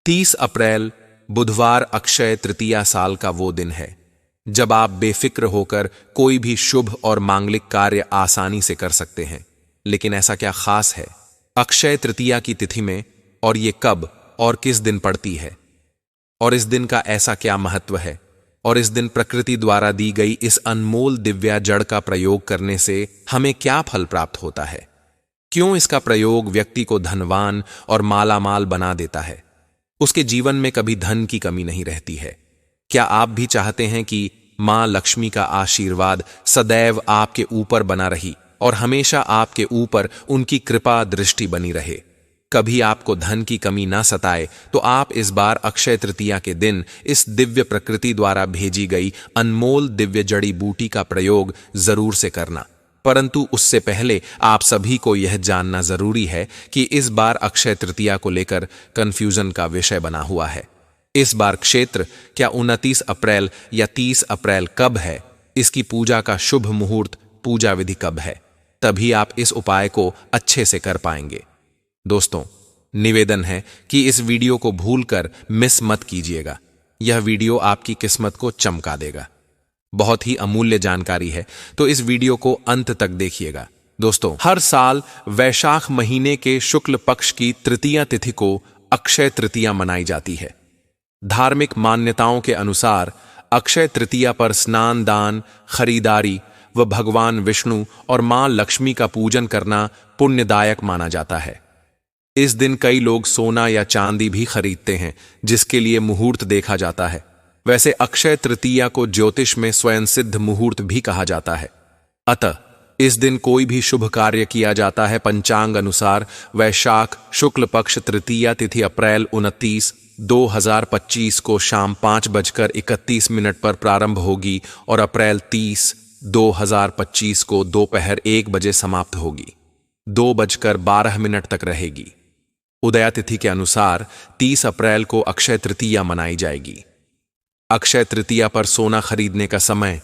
30 अप्रैल बुधवार अक्षय तृतीया साल का वो दिन है जब आप बेफिक्र होकर कोई भी शुभ और मांगलिक कार्य आसानी से कर सकते हैं। लेकिन ऐसा क्या खास है अक्षय तृतीया की तिथि में, और ये कब और किस दिन पड़ती है, और इस दिन का ऐसा क्या महत्व है, और इस दिन प्रकृति द्वारा दी गई इस अनमोल दिव्या जड़ का प्रयोग करने से हमें क्या फल प्राप्त होता है? क्यों इसका प्रयोग व्यक्ति को धनवान और मालामाल बना देता है? उसके जीवन में कभी धन की कमी नहीं रहती है। क्या आप भी चाहते हैं कि मां लक्ष्मी का आशीर्वाद सदैव आपके ऊपर बना रही और हमेशा आपके ऊपर उनकी कृपा दृष्टि बनी रहे? कभी आपको धन की कमी ना सताए तो आप इस बार अक्षय तृतीया के दिन इस दिव्य प्रकृति द्वारा भेजी गई अनमोल दिव्य जड़ी बूटी का प्रयोग जरूर से करना। परंतु उससे पहले आप सभी को यह जानना जरूरी है कि इस बार अक्षय तृतीया को लेकर कंफ्यूजन का विषय बना हुआ है। इस बार क्षेत्र क्या 29 अप्रैल या 30 अप्रैल कब है? इसकी पूजा का शुभ मुहूर्त, पूजा विधि कब है? तभी आप इस उपाय को अच्छे से कर पाएंगे। दोस्तों, निवेदन है कि इस वीडियो को भूलकर मिस मत कीजिएगा। यह वीडियो आपकी किस्मत को चमका देगा। बहुत ही अमूल्य जानकारी है, तो इस वीडियो को अंत तक देखिएगा। दोस्तों, हर साल वैशाख महीने के शुक्ल पक्ष की तृतीया तिथि को अक्षय तृतीया मनाई जाती है। धार्मिक मान्यताओं के अनुसार अक्षय तृतीया पर स्नान, दान, खरीदारी व भगवान विष्णु और मां लक्ष्मी का पूजन करना पुण्यदायक माना जाता है। इस दिन कई लोग सोना या चांदी भी खरीदते हैं, जिसके लिए मुहूर्त देखा जाता है। वैसे अक्षय तृतीया को ज्योतिष में स्वयं सिद्ध मुहूर्त भी कहा जाता है। अतः इस दिन कोई भी शुभ कार्य किया जाता है पंचांग अनुसार वैशाख शुक्ल पक्ष तृतीया तिथि अप्रैल 29, 2025 को शाम 5:31 पर प्रारंभ होगी और अप्रैल 30, 2025 को दोपहर 1 बजे समाप्त होगी। 2:12 तक रहेगी। उदया तिथि के अनुसार 30 अप्रैल को अक्षय तृतीया मनाई जाएगी। अक्षय तृतीया पर सोना खरीदने का समय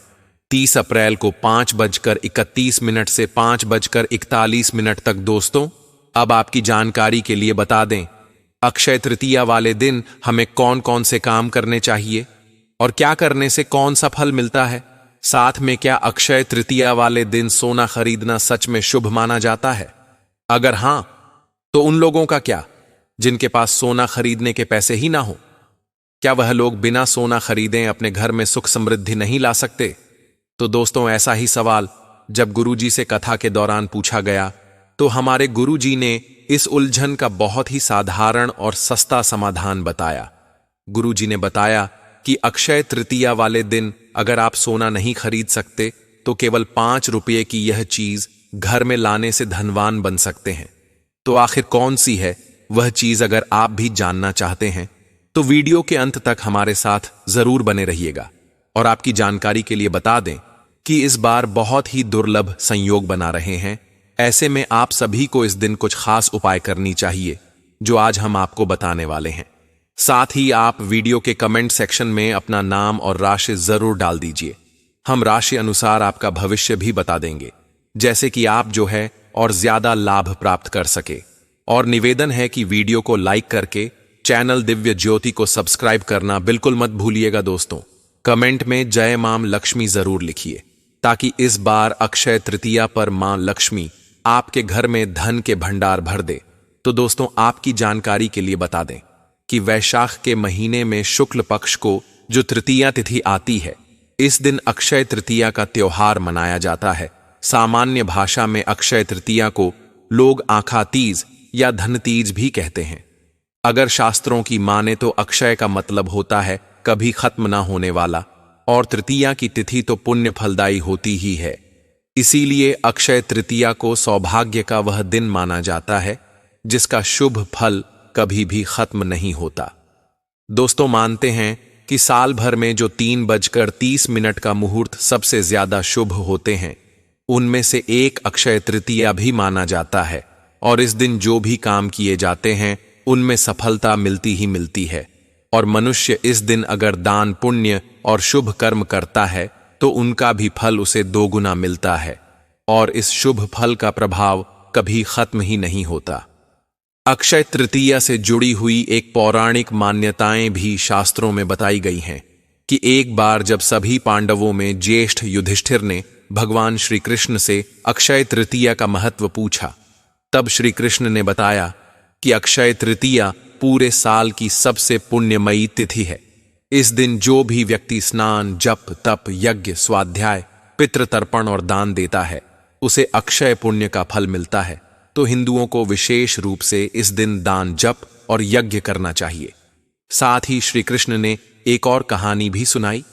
30 अप्रैल को 5:31 से 5:41 तक। दोस्तों, अब आपकी जानकारी के लिए बता दें, अक्षय तृतीया वाले दिन हमें कौन कौन से काम करने चाहिए और क्या करने से कौन सा फल मिलता है। साथ में क्या अक्षय तृतीया वाले दिन सोना खरीदना सच में शुभ माना जाता है? अगर हां, तो उन लोगों का क्या जिनके पास सोना खरीदने के पैसे ही ना हो? क्या वह लोग बिना सोना खरीदे अपने घर में सुख समृद्धि नहीं ला सकते? तो दोस्तों, ऐसा ही सवाल जब गुरुजी से कथा के दौरान पूछा गया तो हमारे गुरुजी ने इस उलझन का बहुत ही साधारण और सस्ता समाधान बताया। गुरुजी ने बताया कि अक्षय तृतीया वाले दिन अगर आप सोना नहीं खरीद सकते तो केवल 5 रुपये की यह चीज घर में लाने से धनवान बन सकते हैं। तो आखिर कौन सी है वह चीज? अगर आप भी जानना चाहते हैं तो वीडियो के अंत तक हमारे साथ जरूर बने रहिएगा। और आपकी जानकारी के लिए बता दें कि इस बार बहुत ही दुर्लभ संयोग बना रहे हैं। ऐसे में आप सभी को इस दिन कुछ खास उपाय करनी चाहिए जो आज हम आपको बताने वाले हैं। साथ ही आप वीडियो के कमेंट सेक्शन में अपना नाम और राशि जरूर डाल दीजिए। हम राशि अनुसार आपका भविष्य भी बता देंगे, जैसे कि आप जो है और ज्यादा लाभ प्राप्त कर सके। और निवेदन है कि वीडियो को लाइक करके चैनल दिव्य ज्योति को सब्सक्राइब करना बिल्कुल मत भूलिएगा। दोस्तों, कमेंट में जय मां लक्ष्मी जरूर लिखिए ताकि इस बार अक्षय तृतीया पर मां लक्ष्मी आपके घर में धन के भंडार भर दे। तो दोस्तों, आपकी जानकारी के लिए बता दें कि वैशाख के महीने में शुक्ल पक्ष को जो तृतीया तिथि आती है, इस दिन अक्षय तृतीया का त्योहार मनाया जाता है। सामान्य भाषा में अक्षय तृतीया को लोग आखा तीज या धन तीज भी कहते हैं। अगर शास्त्रों की माने तो अक्षय का मतलब होता है कभी खत्म ना होने वाला, और तृतीया की तिथि तो पुण्य फलदायी होती ही है। इसीलिए अक्षय तृतीया को सौभाग्य का वह दिन माना जाता है जिसका शुभ फल कभी भी खत्म नहीं होता। दोस्तों, मानते हैं कि साल भर में जो 3:30 का मुहूर्त सबसे ज्यादा शुभ होते हैं, उनमें से एक अक्षय तृतीया भी माना जाता है। और इस दिन जो भी काम किए जाते हैं उनमें सफलता मिलती ही मिलती है। और मनुष्य इस दिन अगर दान, पुण्य और शुभ कर्म करता है तो उनका भी फल उसे 2 गुना मिलता है। और इस शुभ फल का प्रभाव कभी खत्म ही नहीं होता। अक्षय तृतीया से जुड़ी हुई एक पौराणिक मान्यताएं भी शास्त्रों में बताई गई हैं कि एक बार जब सभी पांडवों में ज्येष्ठ युधिष्ठिर ने भगवान श्री कृष्ण से अक्षय तृतीया का महत्व पूछा, तब श्री कृष्ण ने बताया कि अक्षय तृतीया पूरे साल की सबसे पुण्यमयी तिथि है। इस दिन जो भी व्यक्ति स्नान, जप, तप, यज्ञ, स्वाध्याय, पितृतर्पण और दान देता है उसे अक्षय पुण्य का फल मिलता है। तो हिंदुओं को विशेष रूप से इस दिन दान, जप और यज्ञ करना चाहिए। साथ ही श्री कृष्ण ने एक और कहानी भी सुनाई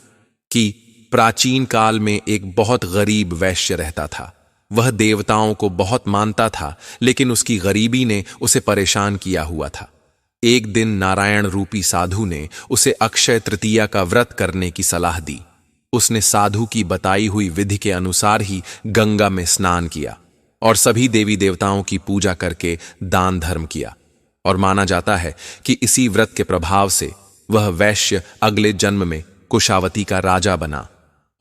कि प्राचीन काल में एक बहुत गरीब वैश्य रहता था। वह देवताओं को बहुत मानता था, लेकिन उसकी गरीबी ने उसे परेशान किया हुआ था। एक दिन नारायण रूपी साधु ने उसे अक्षय तृतीया का व्रत करने की सलाह दी। उसने साधु की बताई हुई विधि के अनुसार ही गंगा में स्नान किया और सभी देवी देवताओं की पूजा करके दान धर्म किया। और माना जाता है कि इसी व्रत के प्रभाव से वह वैश्य अगले जन्म में कुशावती का राजा बना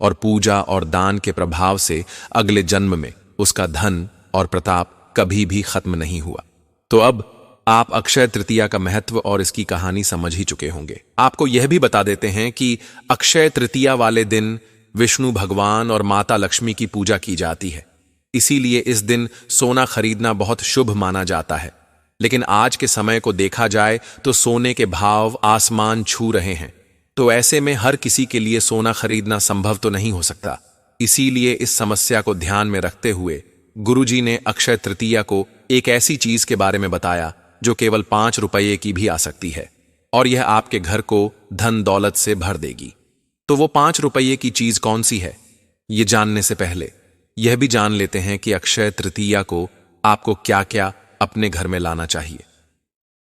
और पूजा और दान के प्रभाव से अगले जन्म में उसका धन और प्रताप कभी भी खत्म नहीं हुआ। तो अब आप अक्षय तृतीया का महत्व और इसकी कहानी समझ ही चुके होंगे। आपको यह भी बता देते हैं कि अक्षय तृतीया वाले दिन विष्णु भगवान और माता लक्ष्मी की पूजा की जाती है। इसीलिए इस दिन सोना खरीदना बहुत शुभ माना जाता है। लेकिन आज के समय को देखा जाए तो सोने के भाव आसमान छू रहे हैं, तो ऐसे में हर किसी के लिए सोना खरीदना संभव तो नहीं हो सकता। इसीलिए इस समस्या को ध्यान में रखते हुए गुरुजी ने अक्षय तृतीया को एक ऐसी चीज के बारे में बताया जो केवल 5 रुपये की भी आ सकती है और यह आपके घर को धन दौलत से भर देगी। तो वो 5 रुपये की चीज कौन सी है, ये जानने से पहले यह भी जान लेते हैं कि अक्षय तृतीया को आपको क्या क्या अपने घर में लाना चाहिए।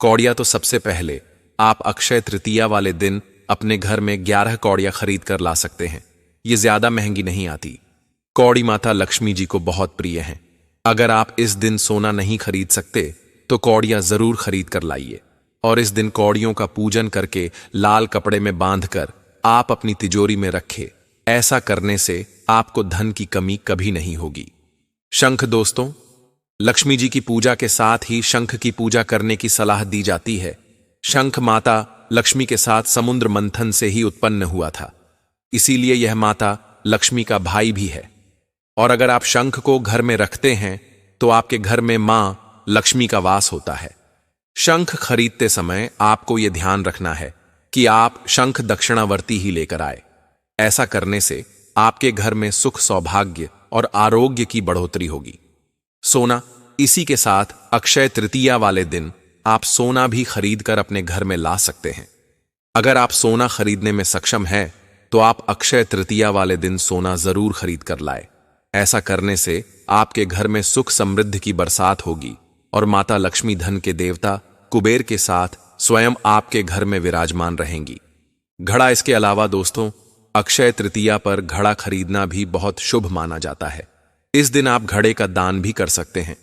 कौड़िया तो सबसे पहले आप अक्षय तृतीया वाले दिन अपने घर में 11 कौड़िया खरीद कर ला सकते हैं। ये ज्यादा महंगी नहीं आती। कौड़ी माता लक्ष्मी जी को बहुत प्रिय हैं। अगर आप इस दिन सोना नहीं खरीद सकते तो कौड़ियां जरूर खरीद कर लाइए और इस दिन कौड़ियों का पूजन करके लाल कपड़े में बांधकर आप अपनी तिजोरी में रखें। ऐसा करने से आपको धन की कमी कभी नहीं होगी। शंख दोस्तों, लक्ष्मी जी की पूजा के साथ ही शंख की पूजा करने की सलाह दी जाती है। शंख माता लक्ष्मी के साथ समुद्र मंथन से ही उत्पन्न हुआ था, इसीलिए यह माता लक्ष्मी का भाई भी है। और अगर आप शंख को घर में रखते हैं तो आपके घर में मां लक्ष्मी का वास होता है। शंख खरीदते समय आपको यह ध्यान रखना है कि आप शंख दक्षिणावर्ती ही लेकर आए। ऐसा करने से आपके घर में सुख, सौभाग्य और आरोग्य की बढ़ोतरी होगी। सोना, इसी के साथ अक्षय तृतीया वाले दिन आप सोना भी खरीदकर अपने घर में ला सकते हैं। अगर आप सोना खरीदने में सक्षम हैं तो आप अक्षय तृतीया वाले दिन सोना जरूर खरीद कर लाए। ऐसा करने से आपके घर में सुख समृद्धि की बरसात होगी और माता लक्ष्मी धन के देवता कुबेर के साथ स्वयं आपके घर में विराजमान रहेंगी। घड़ा, इसके अलावा दोस्तों अक्षय तृतीया पर घड़ा खरीदना भी बहुत शुभ माना जाता है। इस दिन आप घड़े का दान भी कर सकते हैं।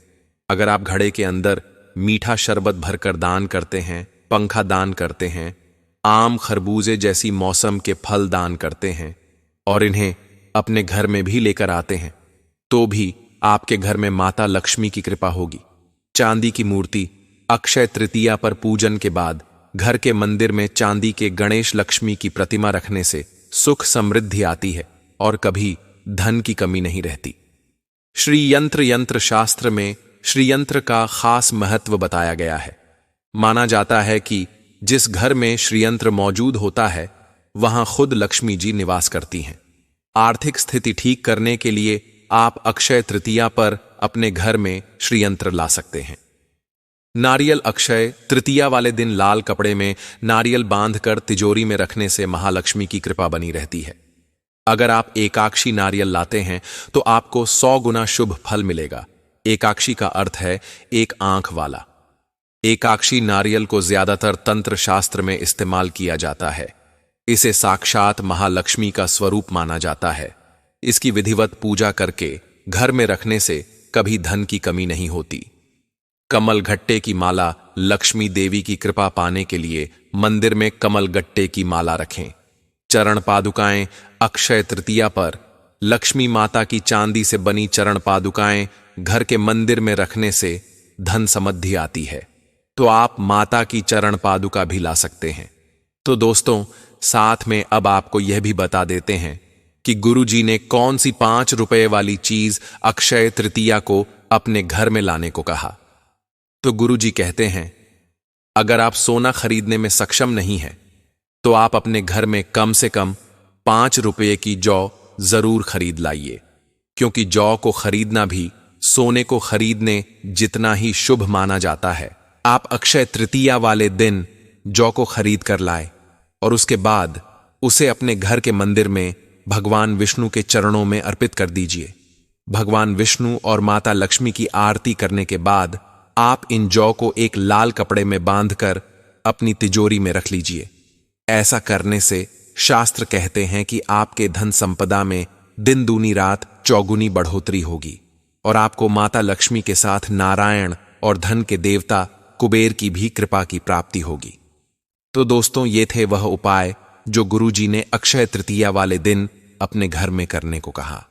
अगर आप घड़े के अंदर मीठा शरबत भरकर दान करते हैं, पंखा दान करते हैं, आम, खरबूजे जैसी मौसम के फल दान करते हैं और इन्हें अपने घर में भी लेकर आते हैं, तो भी आपके घर में माता लक्ष्मी की कृपा होगी। चांदी की मूर्ति अक्षय तृतीया पर पूजन के बाद घर के मंदिर में चांदी के गणेश लक्ष्मी की प्रतिमा रखने से सुख समृद्धि आती है और कभी धन की कमी नहीं रहती। श्री यंत्र शास्त्र में श्रीयंत्र का खास महत्व बताया गया है। माना जाता है कि जिस घर में श्रीयंत्र मौजूद होता है वहां खुद लक्ष्मी जी निवास करती हैं। आर्थिक स्थिति ठीक करने के लिए आप अक्षय तृतीया पर अपने घर में श्रीयंत्र ला सकते हैं। नारियल अक्षय तृतीया वाले दिन लाल कपड़े में नारियल बांधकर तिजोरी में रखने से महालक्ष्मी की कृपा बनी रहती है। अगर आप एकाक्षी नारियल लाते हैं तो आपको 100 गुना शुभ फल मिलेगा। एकाक्षी का अर्थ है एक आंख वाला। एकाक्षी नारियल को ज्यादातर तंत्र शास्त्र में इस्तेमाल किया जाता है। इसे साक्षात महालक्ष्मी का स्वरूप माना जाता है। इसकी विधिवत पूजा करके घर में रखने से कभी धन की कमी नहीं होती। कमल गट्टे की माला, लक्ष्मी देवी की कृपा पाने के लिए मंदिर में कमल गट्टे की माला रखें। चरण पादुकाएं अक्षय तृतीया पर लक्ष्मी माता की चांदी से बनी चरण पादुकाएं घर के मंदिर में रखने से धन समृद्धि आती है। तो आप माता की चरण पादुका भी ला सकते हैं। तो दोस्तों, साथ में अब आपको यह भी बता देते हैं कि गुरुजी ने कौन सी 5 रुपए वाली चीज अक्षय तृतीया को अपने घर में लाने को कहा। तो गुरुजी कहते हैं, अगर आप सोना खरीदने में सक्षम नहीं हैं, तो आप अपने घर में कम से कम 5 रुपये की जौ जरूर खरीद लाइए, क्योंकि जौ को खरीदना भी सोने को खरीदने जितना ही शुभ माना जाता है। आप अक्षय तृतीया वाले दिन जौ को खरीद कर लाए और उसके बाद उसे अपने घर के मंदिर में भगवान विष्णु के चरणों में अर्पित कर दीजिए। भगवान विष्णु और माता लक्ष्मी की आरती करने के बाद आप इन जौ को एक लाल कपड़े में बांधकर अपनी तिजोरी में रख लीजिए। ऐसा करने से शास्त्र कहते हैं कि आपके धन संपदा में दिन दूनी रात चौगुनी बढ़ोतरी होगी और आपको माता लक्ष्मी के साथ नारायण और धन के देवता कुबेर की भी कृपा की प्राप्ति होगी। तो दोस्तों, ये थे वह उपाय जो गुरुजी ने अक्षय तृतीया वाले दिन अपने घर में करने को कहा।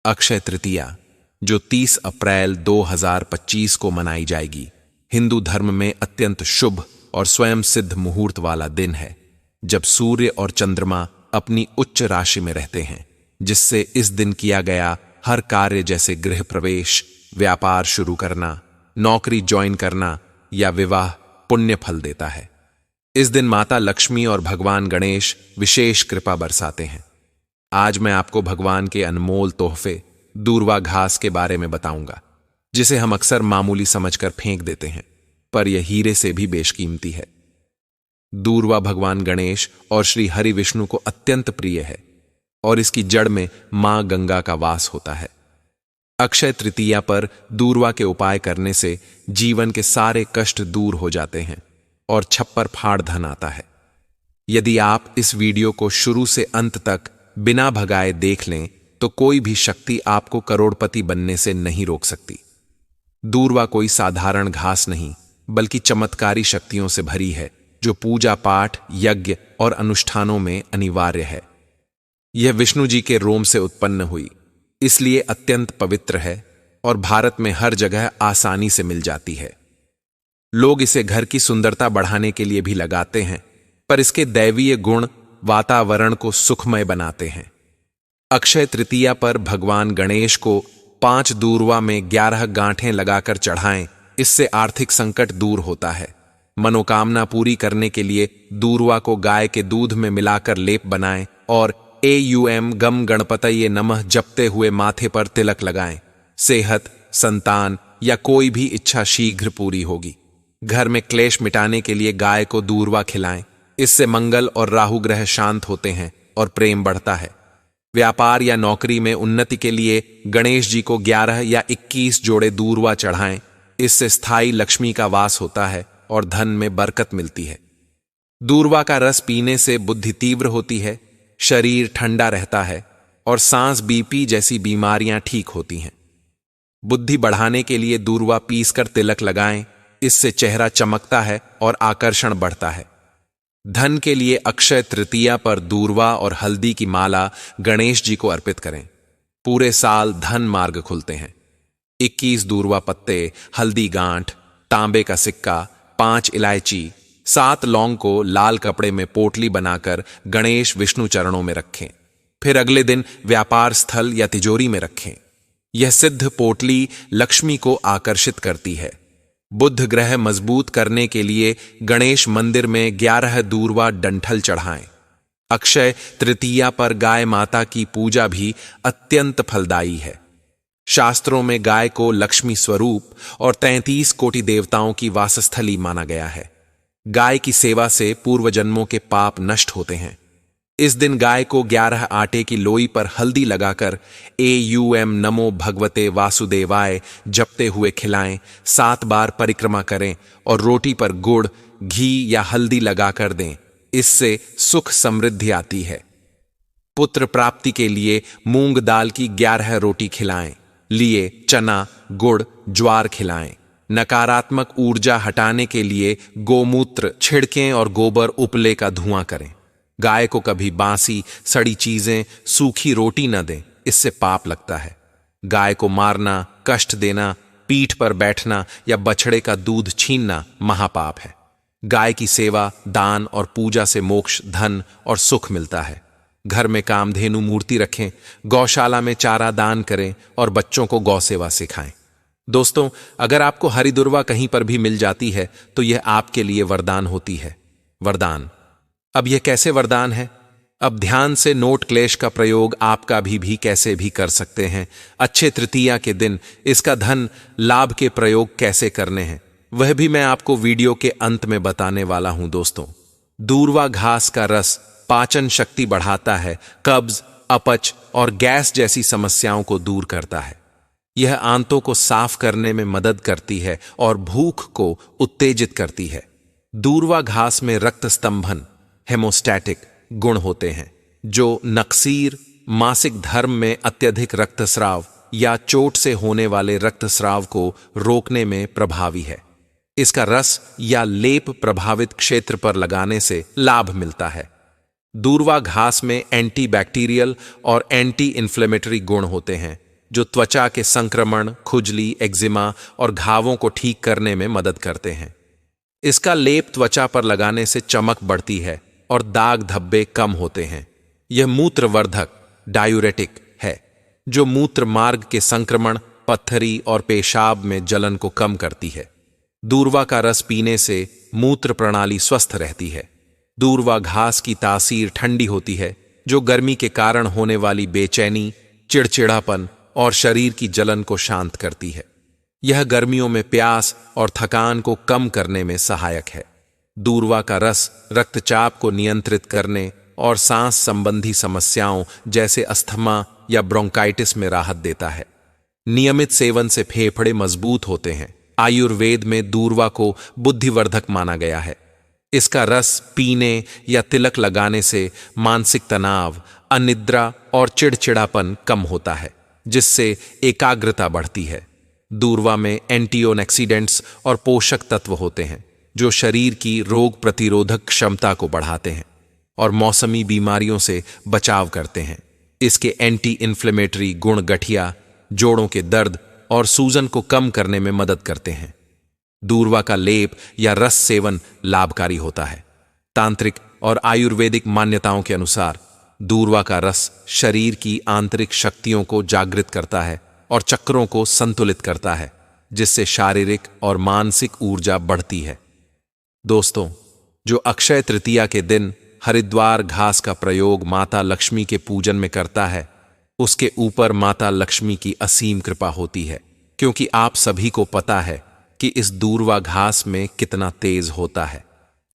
अक्षय तृतीया, जो 30 अप्रैल 2025 को मनाई जाएगी, हिंदू धर्म में अत्यंत शुभ और स्वयं सिद्ध मुहूर्त वाला दिन है, जब सूर्य और चंद्रमा अपनी उच्च राशि में रहते हैं, जिससे इस दिन किया गया हर कार्य जैसे गृह प्रवेश, व्यापार शुरू करना, नौकरी ज्वाइन करना या विवाह पुण्य फल देता है। इस दिन माता लक्ष्मी और भगवान गणेश विशेष कृपा बरसाते हैं। आज मैं आपको भगवान के अनमोल तोहफे दूर्वा घास के बारे में बताऊंगा, जिसे हम अक्सर मामूली समझकर फेंक देते हैं, पर यह हीरे से भी बेशकीमती है। दूर्वा भगवान गणेश और श्री हरि विष्णु को अत्यंत प्रिय है और इसकी जड़ में मां गंगा का वास होता है। अक्षय तृतीया पर दूर्वा के उपाय करने से जीवन के सारे कष्ट दूर हो जाते हैं और छप्पर फाड़ धन आता है। यदि आप इस वीडियो को शुरू से अंत तक बिना भगाए देख लें, तो कोई भी शक्ति आपको करोड़पति बनने से नहीं रोक सकती। दूर्वा कोई साधारण घास नहीं, बल्कि चमत्कारी शक्तियों से भरी है, जो पूजा पाठ, यज्ञ और अनुष्ठानों में अनिवार्य है। यह विष्णु जी के रोम से उत्पन्न हुई, इसलिए अत्यंत पवित्र है और भारत में हर जगह आसानी से मिल जाती है। लोग इसे घर की सुंदरता बढ़ाने के लिए भी लगाते हैं, पर इसके दैवीय गुण वातावरण को सुखमय बनाते हैं। अक्षय तृतीया पर भगवान गणेश को 5 दूर्वा में 11 गांठें लगाकर चढ़ाएं, इससे आर्थिक संकट दूर होता है। मनोकामना पूरी करने के लिए दूर्वा को गाय के दूध में मिलाकर लेप बनाएं और एयूएम गम गणपतये नमः जपते हुए माथे पर तिलक लगाएं। सेहत, संतान या कोई भी इच्छा शीघ्र पूरी होगी। घर में क्लेश मिटाने के लिए गाय को दूर्वा खिलाएं, इससे मंगल और राहु ग्रह शांत होते हैं और प्रेम बढ़ता है। व्यापार या नौकरी में उन्नति के लिए गणेश जी को 11 या 21 जोड़े दूर्वा चढ़ाएं, इससे स्थायी लक्ष्मी का वास होता है और धन में बरकत मिलती है। दूर्वा का रस पीने से बुद्धि तीव्र होती है, शरीर ठंडा रहता है और सांस, बीपी जैसी बीमारियां ठीक होती हैं। बुद्धि बढ़ाने के लिए दूर्वा पीसकर तिलक लगाएं, इससे चेहरा चमकता है और आकर्षण बढ़ता है। धन के लिए अक्षय तृतीया पर दूर्वा और हल्दी की माला गणेश जी को अर्पित करें। पूरे साल धन मार्ग खुलते हैं। 21 दूर्वा पत्ते, हल्दी गांठ, तांबे का सिक्का, 5 इलायची, 7 लौंग को लाल कपड़े में पोटली बनाकर गणेश विष्णु चरणों में रखें। फिर अगले दिन व्यापार स्थल या तिजोरी में रखें। यह सिद्ध पोटली लक्ष्मी को आकर्षित करती है। बुध ग्रह मजबूत करने के लिए गणेश मंदिर में 11 दूर्वा डंठल चढ़ाएं। अक्षय तृतीया पर गाय माता की पूजा भी अत्यंत फलदायी है। शास्त्रों में गाय को लक्ष्मी स्वरूप और 33 कोटि देवताओं की वासस्थली माना गया है। गाय की सेवा से पूर्व जन्मों के पाप नष्ट होते हैं। इस दिन गाय को 11 आटे की लोई पर हल्दी लगाकर एयूएम नमो भगवते वासुदेवाय जपते हुए खिलाएं, 7 बार परिक्रमा करें और रोटी पर गुड़, घी या हल्दी लगाकर दें। इससे सुख समृद्धि आती है। पुत्र प्राप्ति के लिए मूंग दाल की 11 रोटी खिलाएं। लिए चना, गुड़, ज्वार खिलाएं। नकारात्मक ऊर्जा हटाने के लिए गोमूत्र छिड़कें और गोबर उपले का धुआं करें। गाय को कभी बासी, सड़ी चीजें, सूखी रोटी न दें, इससे पाप लगता है। गाय को मारना, कष्ट देना, पीठ पर बैठना या बछड़े का दूध छीनना महापाप है। गाय की सेवा, दान और पूजा से मोक्ष, धन और सुख मिलता है। घर में कामधेनु मूर्ति रखें, गौशाला में चारा दान करें और बच्चों को गौ सेवा सिखाएं। दोस्तों, अगर आपको हरी दुर्वा कहीं पर भी मिल जाती है तो यह आपके लिए वरदान होती है। वरदान। अब यह कैसे वरदान है? अब ध्यान से नोट क्लेश का प्रयोग आपका भी कैसे भी कर सकते हैं। अच्छे तृतीया के दिन इसका धन लाभ के प्रयोग कैसे करने हैं वह भी मैं आपको वीडियो के अंत में बताने वाला हूं। दोस्तों, दूर्वा घास का रस पाचन शक्ति बढ़ाता है, कब्ज, अपच और गैस जैसी समस्याओं को दूर करता है। यह आंतों को साफ करने में मदद करती है और भूख को उत्तेजित करती है। दूर्वा घास में रक्त स्तंभन, हेमोस्टैटिक गुण होते हैं, जो नक्सीर, मासिक धर्म में अत्यधिक रक्तस्राव या चोट से होने वाले रक्तस्राव को रोकने में प्रभावी है। इसका रस या लेप प्रभावित क्षेत्र पर लगाने से लाभ मिलता है। दूर्वा घास में एंटीबैक्टीरियल और एंटी इन्फ्लेमेटरी गुण होते हैं, जो त्वचा के संक्रमण, खुजली, एक्जिमा और घावों को ठीक करने में मदद करते हैं। इसका लेप त्वचा पर लगाने से चमक बढ़ती है और दाग धब्बे कम होते हैं। यह मूत्रवर्धक, डायूरेटिक है, जो मूत्र मार्ग के संक्रमण, पत्थरी और पेशाब में जलन को कम करती है। दूर्वा का रस पीने से मूत्र प्रणाली स्वस्थ रहती है। दूर्वा घास की तासीर ठंडी होती है, जो गर्मी के कारण होने वाली बेचैनी, चिड़चिड़ापन और शरीर की जलन को शांत करती है। यह गर्मियों में प्यास और थकान को कम करने में सहायक है। दूर्वा का रस रक्तचाप को नियंत्रित करने और सांस संबंधी समस्याओं जैसे अस्थमा या ब्रोंकाइटिस में राहत देता है। नियमित सेवन से फेफड़े मजबूत होते हैं। आयुर्वेद में दूर्वा को बुद्धिवर्धक माना गया है। इसका रस पीने या तिलक लगाने से मानसिक तनाव, अनिद्रा और चिड़चिड़ापन कम होता है, जिससे एकाग्रता बढ़ती है। दूर्वा में एंटीऑक्सीडेंट्स और पोषक तत्व होते हैं, जो शरीर की रोग प्रतिरोधक क्षमता को बढ़ाते हैं और मौसमी बीमारियों से बचाव करते हैं। इसके एंटी इन्फ्लेमेटरी गुण गठिया, जोड़ों के दर्द और सूजन को कम करने में मदद करते हैं। दूर्वा का लेप या रस सेवन लाभकारी होता है। तांत्रिक और आयुर्वेदिक मान्यताओं के अनुसार दूर्वा का रस शरीर की आंतरिक शक्तियों को जागृत करता है और चक्रों को संतुलित करता है, जिससे शारीरिक और मानसिक ऊर्जा बढ़ती है। दोस्तों, जो अक्षय तृतीया के दिन हरिद्वार घास का प्रयोग माता लक्ष्मी के पूजन में करता है, उसके ऊपर माता लक्ष्मी की असीम कृपा होती है, क्योंकि आप सभी को पता है कि इस दूर्वा घास में कितना तेज होता है।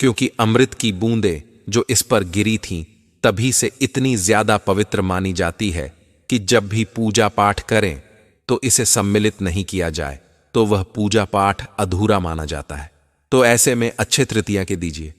क्योंकि अमृत की बूंदें जो इस पर गिरी थीं, तभी से इतनी ज्यादा पवित्र मानी जाती है कि जब भी पूजा पाठ करें तो इसे सम्मिलित नहीं किया जाए तो वह पूजा पाठ अधूरा माना जाता है। तो ऐसे में अच्छे तृतीया के दीजिए,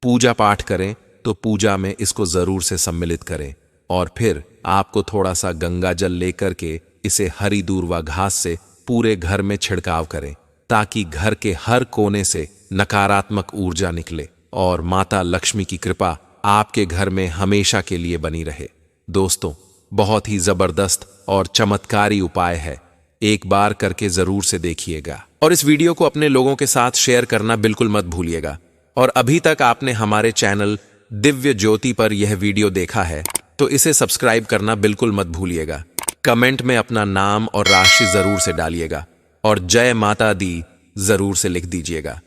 पूजा पाठ करें तो पूजा में इसको जरूर से सम्मिलित करें और फिर आपको थोड़ा सा गंगा जल लेकर के इसे हरी दूर्वा घास से पूरे घर में छिड़काव करें, ताकि घर के हर कोने से नकारात्मक ऊर्जा निकले और माता लक्ष्मी की कृपा आपके घर में हमेशा के लिए बनी रहे। दोस्तों, बहुत ही जबरदस्त और चमत्कारी उपाय है, एक बार करके जरूर से देखिएगा और इस वीडियो को अपने लोगों के साथ शेयर करना बिल्कुल मत भूलिएगा। और अभी तक आपने हमारे चैनल दिव्य ज्योति पर यह वीडियो देखा है तो इसे सब्सक्राइब करना बिल्कुल मत भूलिएगा। कमेंट में अपना नाम और राशि जरूर से डालिएगा और जय माता दी जरूर से लिख दीजिएगा।